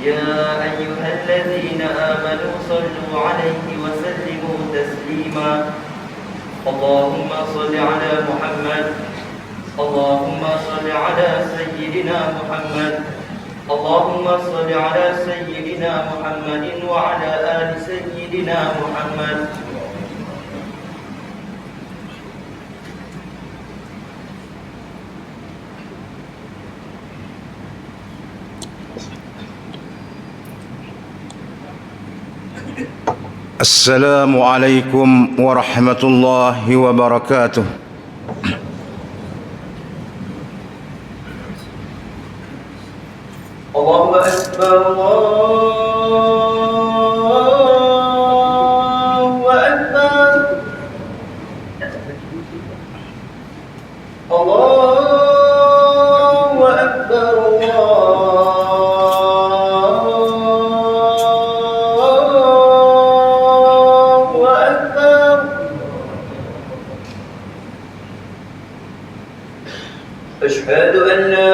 يا أيها الذين آمنوا صلوا عليه وسلموا تسليما اللهم صل على محمد اللهم صل على سيدنا محمد اللهم صل على سيدنا محمد وعلى آل سيدنا محمد. Assalamualaikum warahmatullahi wabarakatuh. Allahu Akbar, Allahu Akbar, Allahu Akbar, Allahu Akbar. Asyhadu an la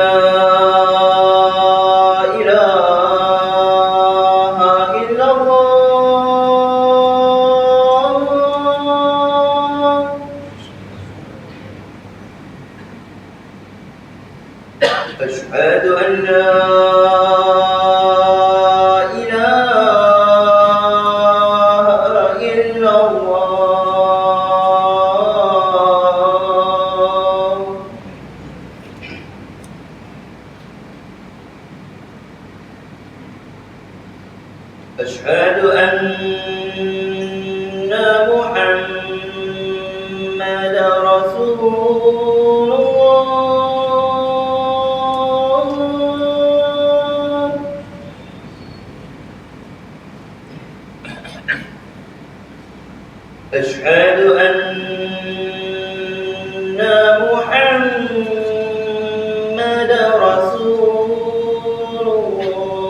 أشهد أن لا إله إلا الله. أشهد أن محمد رسول أشهد أن محمد رسول الله.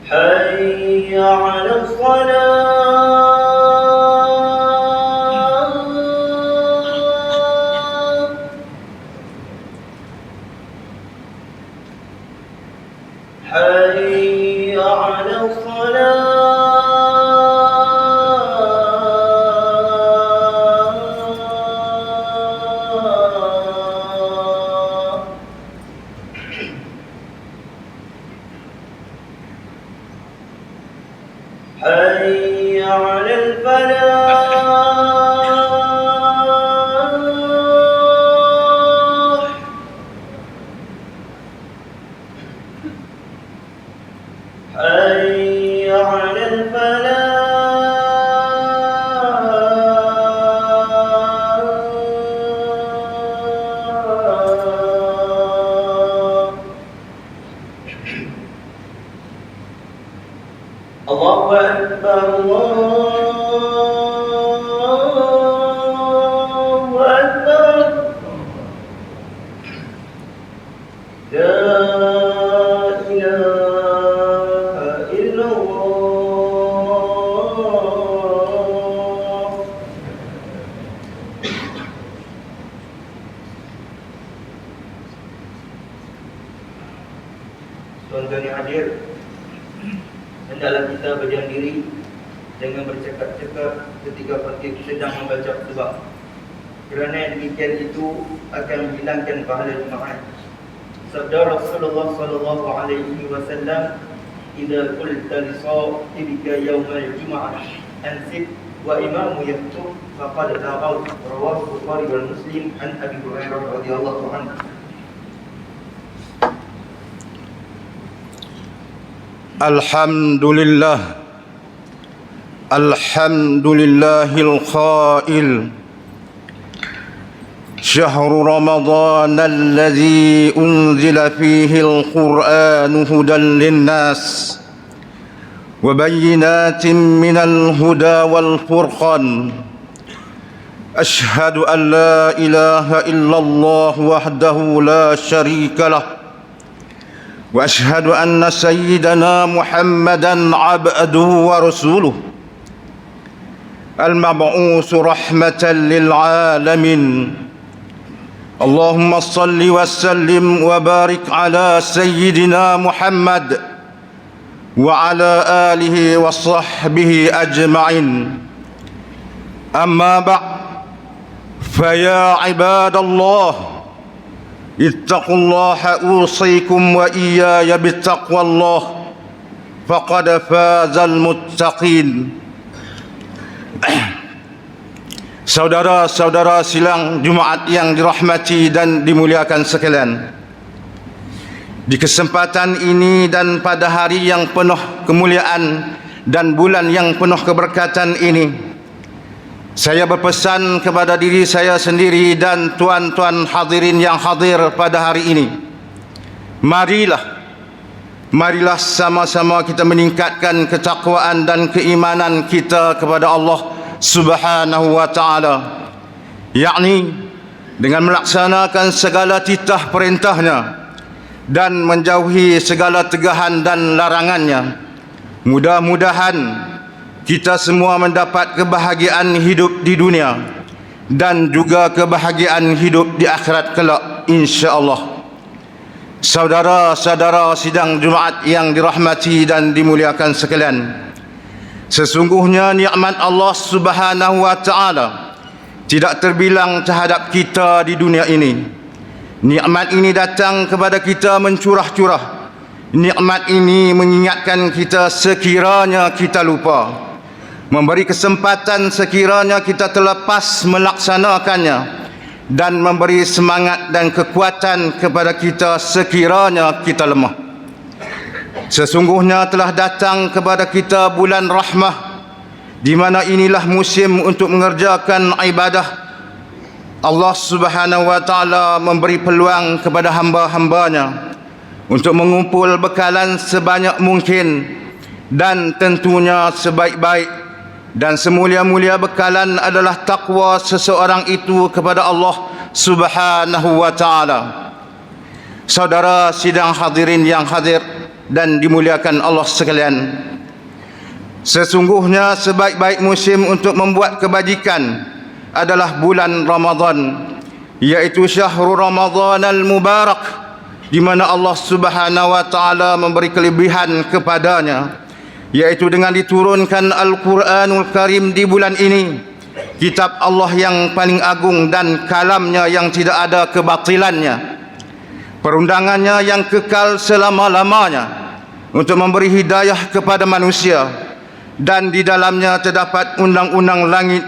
حي على الصلاة. حي على الصلاة. حي على الفلاح. حي على الفلاح. الله أكبر، الله أكبر. لا إله إلا الله. Tuan-tuan yang hadir, hendaklah kita berdiam diri, jangan bercakap-cakap ketika khatib sedang membaca khutbah, kerana demikian itu akan menghilangkan pahala jemaat. Sabda Rasulullah sallallahu alaihi wasallam, "Idza qulta li sahibika yaumal jumu'ah ansib wa imamu yaktub faqad laghaw." Rawahu Bukhari wal Muslim an Abi Hurairah radhiyallahu anhu. Alhamdulillah, alhamdulillahil qail, شهر رمضان الذي أنزل فيه القرآن هدى للناس وبينات من الهدى والفرقان. أشهد أن لا إله إلا الله وحده لا شريك له وأشهد أن سيدنا محمدا عبده ورسوله المبعوث رحمة للعالمين. اللهم صل وسلم وبارك على سيدنا محمد وعلى آله وصحبه أجمعين. أما بعد، فيا عباد الله، اتقوا الله أوصيكم وإياي بتقوى الله فقد فاز المتقين. Saudara-saudara silang Jumaat yang dirahmati dan dimuliakan sekalian, di kesempatan ini dan pada hari yang penuh kemuliaan dan bulan yang penuh keberkatan ini, saya berpesan kepada diri saya sendiri dan tuan-tuan hadirin yang hadir pada hari ini, marilah sama-sama kita meningkatkan ketakwaan dan keimanan kita kepada Allah Subhanahu wa ta'ala, yakni dengan melaksanakan segala titah perintahnya dan menjauhi segala tegahan dan larangannya. Mudah-mudahan kita semua mendapat kebahagiaan hidup di dunia dan juga kebahagiaan hidup di akhirat kelak, insya-Allah. Saudara-saudara sidang Jumaat yang dirahmati dan dimuliakan sekalian, sesungguhnya nikmat Allah Subhanahu wa ta'ala tidak terbilang terhadap kita di dunia ini. Nikmat ini datang kepada kita mencurah-curah. Nikmat ini mengingatkan kita sekiranya kita lupa, memberi kesempatan sekiranya kita terlepas melaksanakannya, dan memberi semangat dan kekuatan kepada kita sekiranya kita lemah. Sesungguhnya telah datang kepada kita bulan rahmah, di mana inilah musim untuk mengerjakan ibadah. Allah Subhanahu wa ta'ala memberi peluang kepada hamba-hambanya untuk mengumpul bekalan sebanyak mungkin, dan tentunya sebaik-baik dan semulia-mulia bekalan adalah takwa seseorang itu kepada Allah Subhanahu wa ta'ala. Saudara sidang hadirin yang hadir dan dimuliakan Allah sekalian, sesungguhnya sebaik-baik musim untuk membuat kebajikan adalah bulan Ramadan, yaitu syahrul Ramadan al-Mubarak, di mana Allah Subhanahu wa ta'ala memberi kelebihan kepadanya, yaitu dengan diturunkan Al-Quranul Karim di bulan ini, kitab Allah yang paling agung dan kalamnya yang tidak ada kebatilannya, perundangannya yang kekal selama-lamanya untuk memberi hidayah kepada manusia, dan di dalamnya terdapat undang-undang langit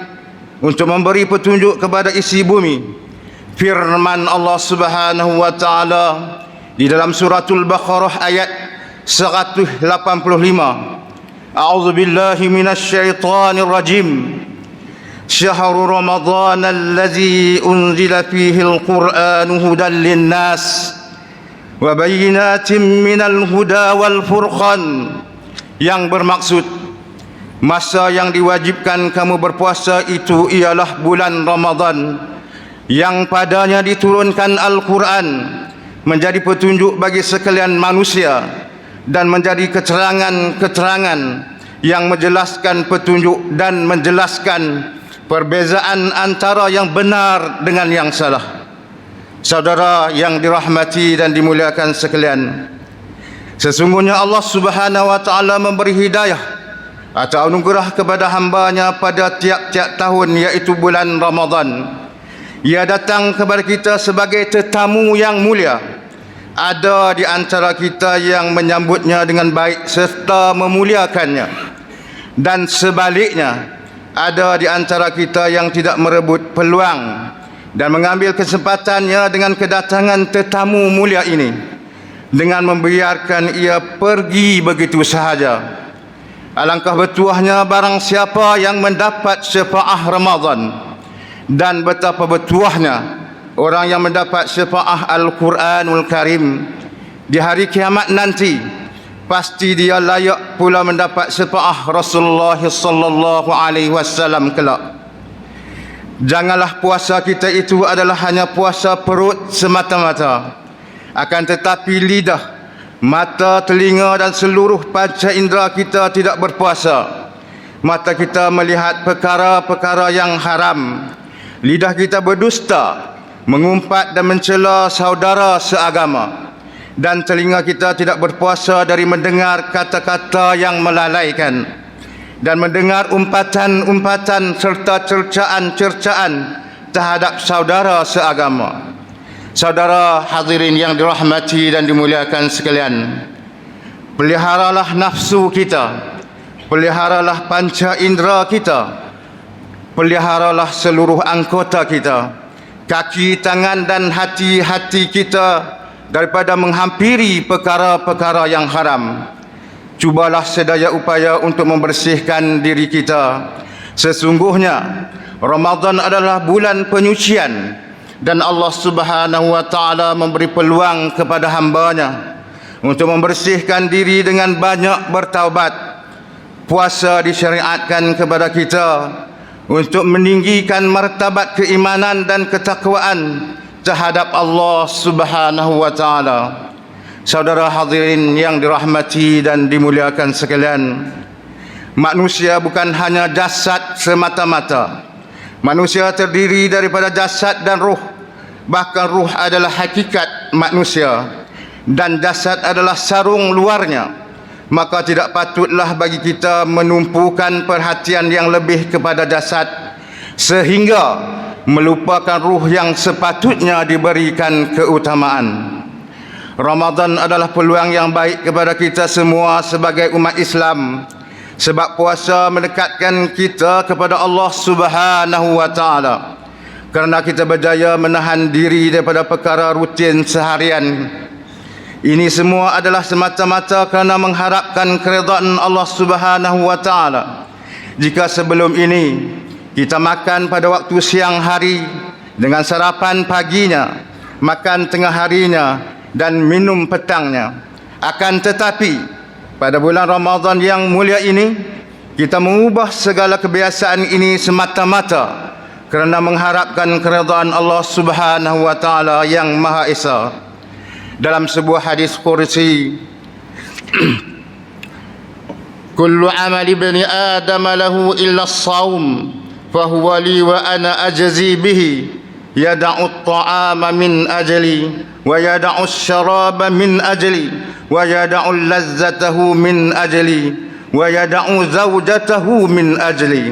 untuk memberi petunjuk kepada isi bumi. Firman Allah Subhanahu wa ta'ala di dalam suratul Baqarah ayat 185, A'udzu billahi minasy syaithanir rajim. Syahrul Ramadan allazi unzila fihi al-Qur'anu hudan lin-nas wa bayyinatin minal huda wal furqan, yang bermaksud masa yang diwajibkan kamu berpuasa itu ialah bulan Ramadan, yang padanya diturunkan Al-Quran menjadi petunjuk bagi sekalian manusia dan menjadi keterangan-keterangan yang menjelaskan petunjuk dan menjelaskan perbezaan antara yang benar dengan yang salah. Saudara yang dirahmati dan dimuliakan sekalian, sesungguhnya Allah Subhanahu wa ta'ala memberi hidayah atau anugerah kepada hambanya pada tiap-tiap tahun, yaitu bulan Ramadan. Ia datang kepada kita sebagai tetamu yang mulia. Ada di antara kita yang menyambutnya dengan baik serta memuliakannya, dan sebaliknya ada di antara kita yang tidak merebut peluang dan mengambil kesempatannya dengan kedatangan tetamu mulia ini, dengan membiarkan ia pergi begitu sahaja. Alangkah bertuahnya barang siapa yang mendapat syafaah Ramadan, dan betapa bertuahnya orang yang mendapat syafaah Al-Quranul Karim di hari kiamat nanti. Pasti dia layak pula mendapat syafaah Rasulullah sallallahu alaihi wasallam kelak. Janganlah puasa kita itu adalah hanya puasa perut semata-mata, akan tetapi lidah, mata, telinga dan seluruh panca indera kita tidak berpuasa. mata kita melihat perkara-perkara yang haram, lidah kita berdusta, mengumpat dan mencela saudara seagama, dan telinga kita tidak berpuasa dari mendengar kata-kata yang melalaikan dan mendengar umpatan-umpatan serta cercaan-cercaan terhadap saudara seagama. Saudara hadirin yang dirahmati dan dimuliakan sekalian, peliharalah nafsu kita, peliharalah panca indera kita, peliharalah seluruh anggota kita, kaki, tangan dan hati-hati kita daripada menghampiri perkara-perkara yang haram. Cubalah sedaya upaya untuk membersihkan diri kita. Sesungguhnya Ramadan adalah bulan penyucian, dan Allah Subhanahu wa taala memberi peluang kepada hamba-Nya untuk membersihkan diri dengan banyak bertaubat. Puasa disyariatkan kepada kita untuk meninggikan martabat keimanan dan ketakwaan terhadap Allah Subhanahu wa taala. Saudara hadirin yang dirahmati dan dimuliakan sekalian, manusia bukan hanya jasad semata-mata. Manusia terdiri daripada jasad dan ruh. Bahkan ruh adalah hakikat manusia dan jasad adalah sarung luarnya. Maka tidak patutlah bagi kita menumpukan perhatian yang lebih kepada jasad sehingga melupakan ruh yang sepatutnya diberikan keutamaan. Ramadan adalah peluang yang baik kepada kita semua sebagai umat Islam, sebab puasa mendekatkan kita kepada Allah Subhanahu wa taala. Kerana kita berjaya menahan diri daripada perkara rutin seharian. Ini semua adalah semata-mata kerana mengharapkan keridaan Allah Subhanahu wa taala. Jika sebelum ini kita makan pada waktu siang hari dengan sarapan paginya, makan tengah harinya dan minum petangnya, akan tetapi pada bulan Ramadan yang mulia ini, kita mengubah segala kebiasaan ini semata-mata kerana mengharapkan keridaan Allah Subhanahu wa taala yang Maha Esa. Dalam sebuah hadis qudsi, kullu amali ibni Adam lahu illa as-saum fahuwa li wa ana ajzi bihi, yada'u at-ta'ama min ajli wa yada'u asy-syaraba min ajli wa yada'u lazzatahu min ajli wa yada'u zawjatahu min ajli.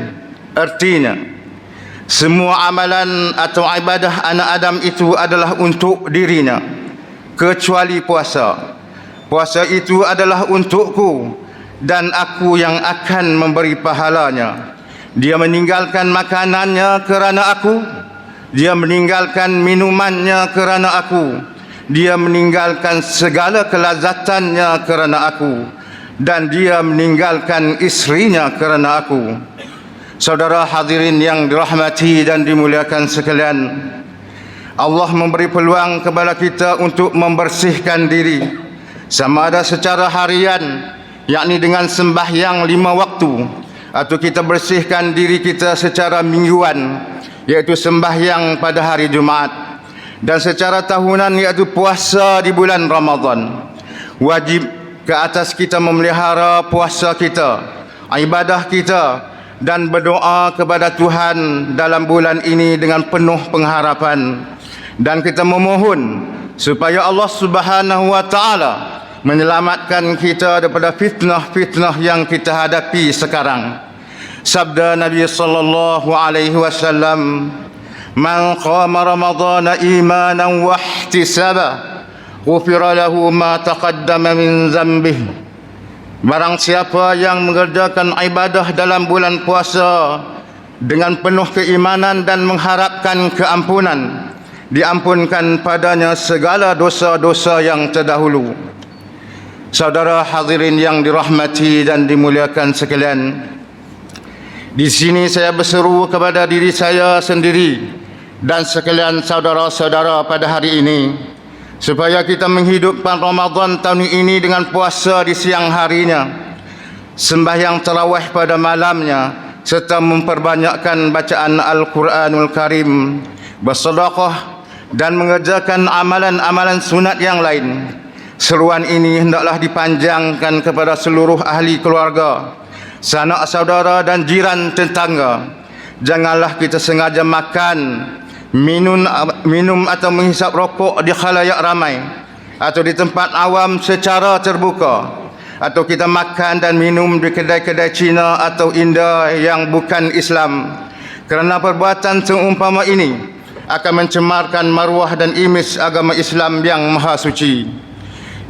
Artinya, semua amalan atau ibadah anak Adam itu adalah untuk dirinya, kecuali puasa. Puasa itu adalah untukku dan aku yang akan memberi pahalanya. Dia meninggalkan makanannya kerana aku, dia meninggalkan minumannya kerana aku, dia meninggalkan segala kelazatannya kerana aku, dan dia meninggalkan istrinya kerana aku. Saudara hadirin yang dirahmati dan dimuliakan sekalian, Allah memberi peluang kepada kita untuk membersihkan diri, sama ada secara harian, yakni dengan sembahyang 5 waktu, atau kita bersihkan diri kita secara mingguan, iaitu sembahyang pada hari Jumaat, dan secara tahunan, iaitu puasa di bulan Ramadan. Wajib ke atas kita memelihara puasa kita, ibadah kita, dan berdoa kepada Tuhan dalam bulan ini dengan penuh pengharapan, dan kita memohon supaya Allah Subhanahu wa taala menyelamatkan kita daripada fitnah-fitnah yang kita hadapi sekarang. Sabda Nabi sallallahu alaihi wasallam, man qama ramadhana imanan wa ihtisaba ghufira lahu ma taqaddama min dhanbihi. Barang siapa yang mengerjakan ibadah dalam bulan puasa dengan penuh keimanan dan mengharapkan keampunan, diampunkan padanya segala dosa-dosa yang terdahulu. Saudara hadirin yang dirahmati dan dimuliakan sekalian, di sini saya berseru kepada diri saya sendiri dan sekalian saudara-saudara pada hari ini, supaya kita menghidupkan Ramadan tahun ini dengan puasa di siang harinya, sembahyang tarawih pada malamnya, serta memperbanyakkan bacaan Al-Quranul Karim, bersedekah dan mengerjakan amalan-amalan sunat yang lain. Seruan ini hendaklah dipanjangkan kepada seluruh ahli keluarga, sanak saudara dan jiran tetangga. Janganlah kita sengaja makan, minum atau menghisap rokok di khalayak ramai atau di tempat awam secara terbuka, atau kita makan dan minum di kedai-kedai Cina atau India yang bukan Islam, kerana perbuatan seumpama ini akan mencemarkan maruah dan imej agama Islam yang maha suci.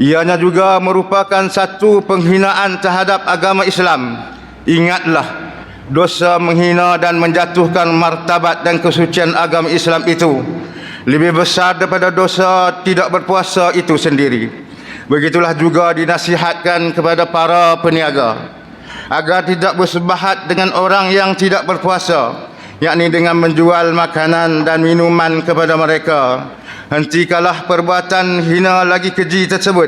Ianya juga merupakan satu penghinaan terhadap agama Islam. Ingatlah, dosa menghina dan menjatuhkan martabat dan kesucian agama Islam itu lebih besar daripada dosa tidak berpuasa itu sendiri. Begitulah juga dinasihatkan kepada para peniaga agar tidak bersebahat dengan orang yang tidak berpuasa, yakni dengan menjual makanan dan minuman kepada mereka. Hentikanlah perbuatan hina lagi keji tersebut.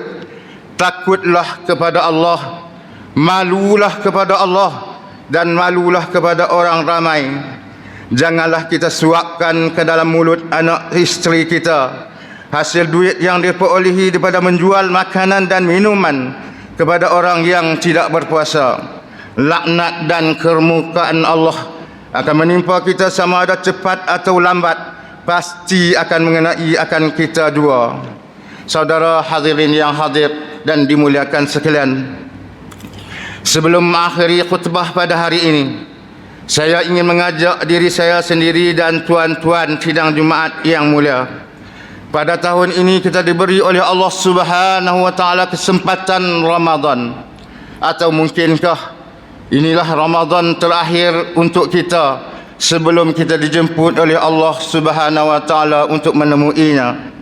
Takutlah kepada Allah, malulah kepada Allah, dan malulah kepada orang ramai. Janganlah kita suapkan ke dalam mulut anak isteri kita hasil duit yang diperolehi daripada menjual makanan dan minuman kepada orang yang tidak berpuasa. Laknat dan kemurkaan Allah akan menimpa kita sama ada cepat atau lambat, pasti akan mengenai akan kita dua. Saudara hadirin yang hadir dan dimuliakan sekalian, sebelum mengakhiri khutbah pada hari ini, saya ingin mengajak diri saya sendiri dan tuan-tuan sidang Jumaat yang mulia. Pada tahun ini kita diberi oleh Allah Subhanahu wa taala kesempatan Ramadan, atau mungkinkah inilah Ramadan terakhir untuk kita sebelum kita dijemput oleh Allah Subhanahu wa taala untuk menemuinya.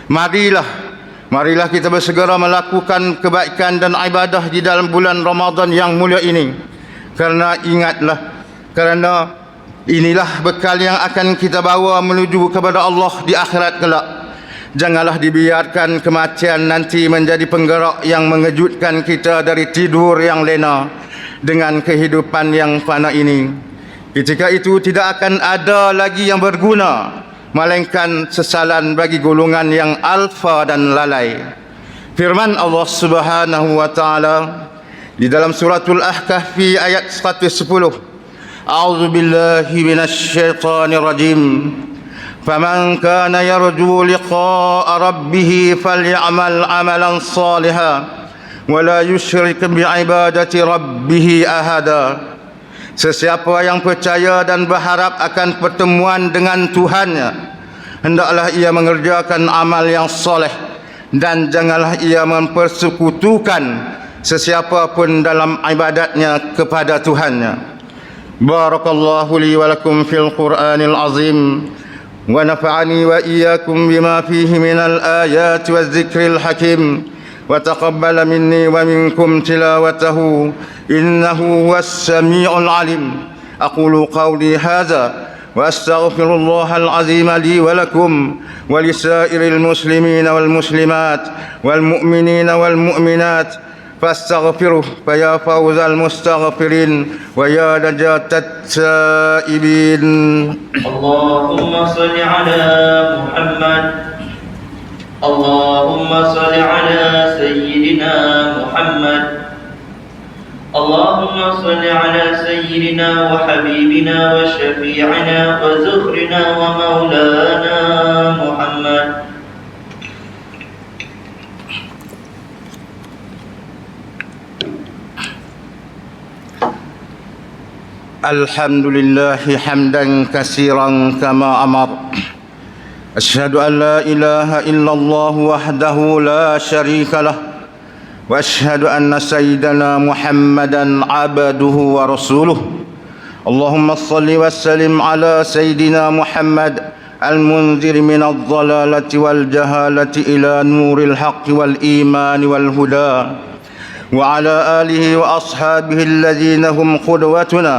Marilah kita bersegera melakukan kebaikan dan ibadah di dalam bulan Ramadan yang mulia ini. Kerana ingatlah, kerana inilah bekal yang akan kita bawa menuju kepada Allah di akhirat kelak. Janganlah dibiarkan kematian nanti menjadi penggerak yang mengejutkan kita dari tidur yang lena dengan kehidupan yang fana ini. Ketika itu tidak akan ada lagi yang berguna, melainkan sesalan bagi golongan yang alfa dan lalai. Firman Allah Subhanahu wa taala di dalam suratul Ahqaf ayat 110, A'udzu billahi minasy syaithanir rajim. Faman kana yarju liqa'a rabbih falyamal 'amalan shalihan wa la yusyrik bi'ibadati rabbih ahada. Sesiapa yang percaya dan berharap akan pertemuan dengan Tuhannya, hendaklah ia mengerjakan amal yang soleh dan janganlah ia mempersekutukan sesiapa pun dalam ibadatnya kepada Tuhannya. Barakallahu li wa lakum fil Qur'anil azim wa nafa'ani wa iyyakum bima fihi minal ayati waz zikril hakim wa taqabbala minni wa minkum tilawatahu innahu huwas samiul alim. Aqulu qawli hadza wa astaghfirullahal azim li wa lakum wa lisairil muslimina wal muslimat wal mu'minina wal mu'minat fastaghfiruh fa ya fawzal mustaghfirin wa ya najatat saibin. Allahumma salli ala Muhammad, Allahumma salli ala Sayyidina Muhammad, Allahumma salli ala Sayyidina wa Habibina wa Syafi'ina wa Zukhrina wa Maulana Muhammad. Alhamdulillahi hamdan katsiran kama amar. Asyhadu an la ilaha illallah wahdahu la syarika lah. Wa asyhadu anna sayyidana Muhammadan abduhu wa rasuluh. Allahumma salli wa sallim ala sayyidina Muhammad al-munzir min adh-dhalalati wal jahalati ila nuril haqqi wal imani wal huda. وعلى آله وأصحابه الذين هم قدوتنا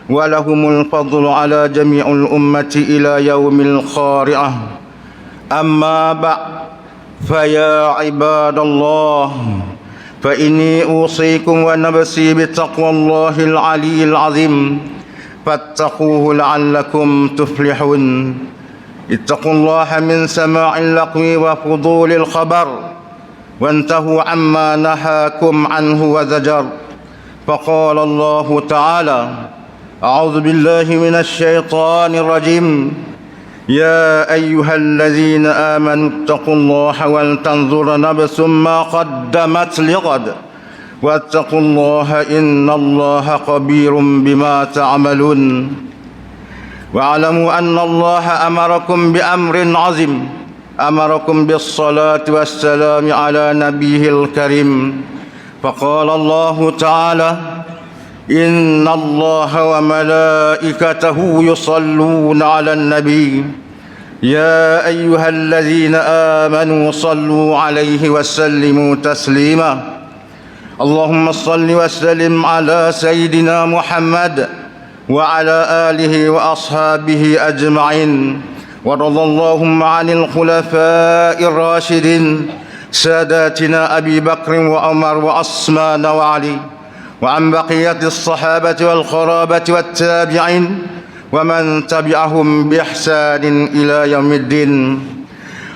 ولهم الفضل على جميع الأمة إلى يوم القارعة. أما بعد فيا عباد الله فإني أوصيكم ونفسي بتقوى الله العلي العظيم فاتقوه لعلكم تفلحون. اتقوا الله من سماع اللغو وفضول الخبر وانتهوا عما نهاكم عنه وزجر فقال الله تعالى: أعوذ بالله من الشيطان الرجيم. يا أيها الذين آمنوا اتقوا الله ولتنظر نفس ما قدمت لغد واتقوا الله إن الله خبير بما تعملون. واعلموا أن الله أمركم بأمر عظيم، أمركم بالصلاة والسلام على نبيه الكريم، فقال الله تعالى: إن الله وملائكته يصلون على النبي يا أيها الذين آمنوا صلوا عليه وسلموا تسليما. اللهم صل وسلم على سيدنا محمد وعلى آله وأصحابه أجمعين، وارض اللهم عن الخلفاء الراشدين ساداتنا أبي بكر وعمر وعثمان وعلي، وعن بقية الصحابة والقرابة والتابعين ومن تبعهم بإحسان إلى يوم الدين.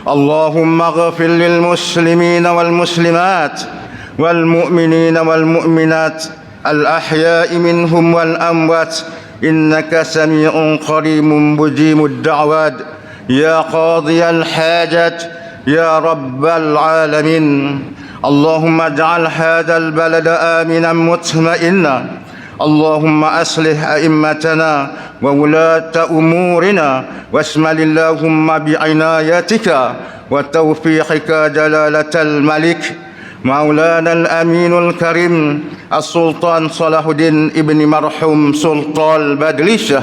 اللهم اغفر للمسلمين والمسلمات والمؤمنين والمؤمنات الأحياء منهم والأموات، إنك سميع قريب مجيب الدعوات يا قاضي الحاجات يا رب العالمين. اللهم اجعل هذا البلد آمنا مطمئنا. اللهم أصلح أئمتنا وولاة أمورنا، واشمل اللهم بعنايتك وتوفيقك جلالة الملك مولانا الأمين الكريم السلطان صلاح الدين ابن مرحوم سلطان Badlisyah,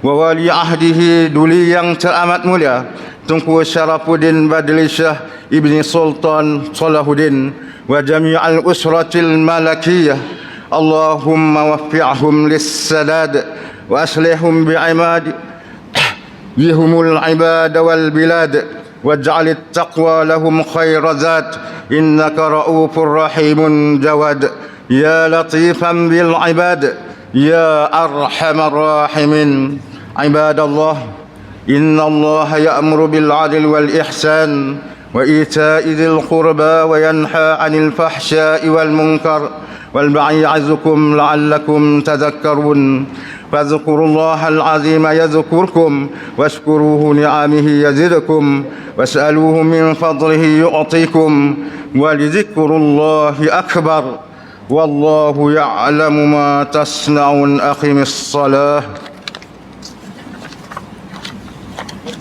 وولي عهده duli yang teramat mulia Tunku Syarafuddin Badlisyah ibni Sultan Salahuddin wa jami'al usratil malakiyah. Allahumma waffi'hum lis-sadad wa aslihhum bihumul ibad wal bilad waj'al at-taqwa lahum khayra zat innaka ra'ufur rahimun jawad ya latifan bil ibad ya arhamar rahimin. Ibadallah, inna Allah ya'muru bil 'adli wal ihsan wa ita'i dzil qurba wa yanha 'anil fahsya'i wal munkar wal baghi ya'izukum la'allakum tadhakkarun. Fadhkurullahal 'azima yadhkurkum washkuruhu ni'amihi yazidkum was'aluhu min fadlihi yu'tikum wa lidzikrullahi akbar wallahu ya'lamu ma tasna'un. Aqimis salah.